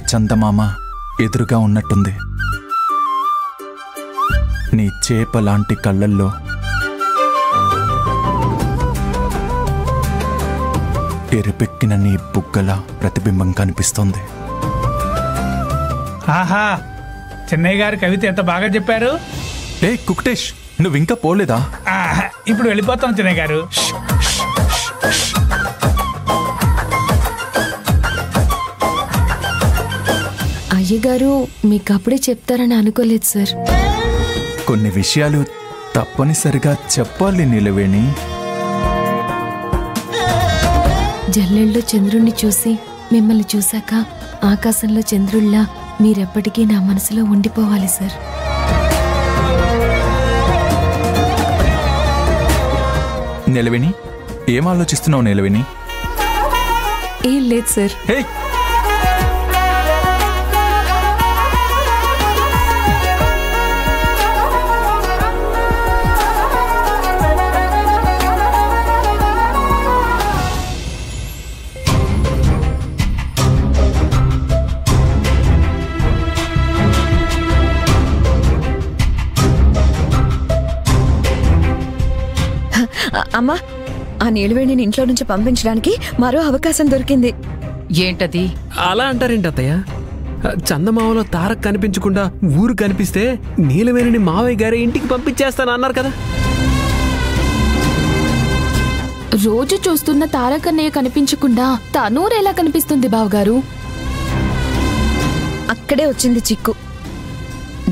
చందమామ ఎదురుగా ఉన్నట్టుంది. నీ చేపలాంటి కళ్ళల్లో ఎరిపెక్కిన నీ బుగ్గల ప్రతిబింబం కనిపిస్తోంది. ఆహా, చెన్నయ్య గారు కవిత ఎంత బాగా చెప్పారు. ఏ కుక్టేష్, నువ్వింకా పోలేదా? ఇప్పుడు వెళ్ళిపోతాం చెన్నయ్య గారు. అయ్యగారు మీకు అప్పుడే చెప్తారని అనుకోలేదు సార్. కొన్ని విషయాలు తప్పనిసరిగా చెప్పాలి నిలవేణి. జల్లెల్లో చంద్రుణ్ణి చూసి మిమ్మల్ని చూశాక ఆకాశంలో చంద్రుళ్ళ మీరెప్పటికీ నా మనసులో ఉండిపోవాలి సార్. నిలవేణి, ఏం ఆలోచిస్తున్నావు నిలవేణి? ఏం లేదు సార్. అమ్మా, ఆ నీలవేణిని ఇంట్లో నుంచి పంపించడానికి మరో అవకాశం దొరికింది. ఏంటది? అలా అంటారేంటి అత్తయ్య? చందమామలో తారక్ కనిపించకుండా ఊరు కనిపిస్తే నీలవేణిని మావయ్య గారే ఇంటికి పంపించేస్తానన్నారు కదా. రోజు చూస్తున్న తారకన్నయ్య కనిపించకుండా తనూరు ఎలా కనిపిస్తుంది బావగారు? అక్కడే వచ్చింది చిక్కు.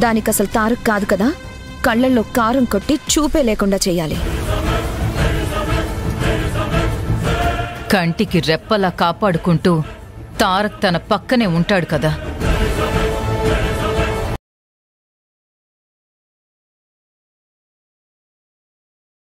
దానికి అసలు తారక్ కాదు కదా, కళ్ళల్లో కారం కొట్టి చూపే లేకుండా చెయ్యాలి. కంటికి రెప్పలా కాపాడుకుంటూ తారక్ తన పక్కనే ఉంటాడు కదా.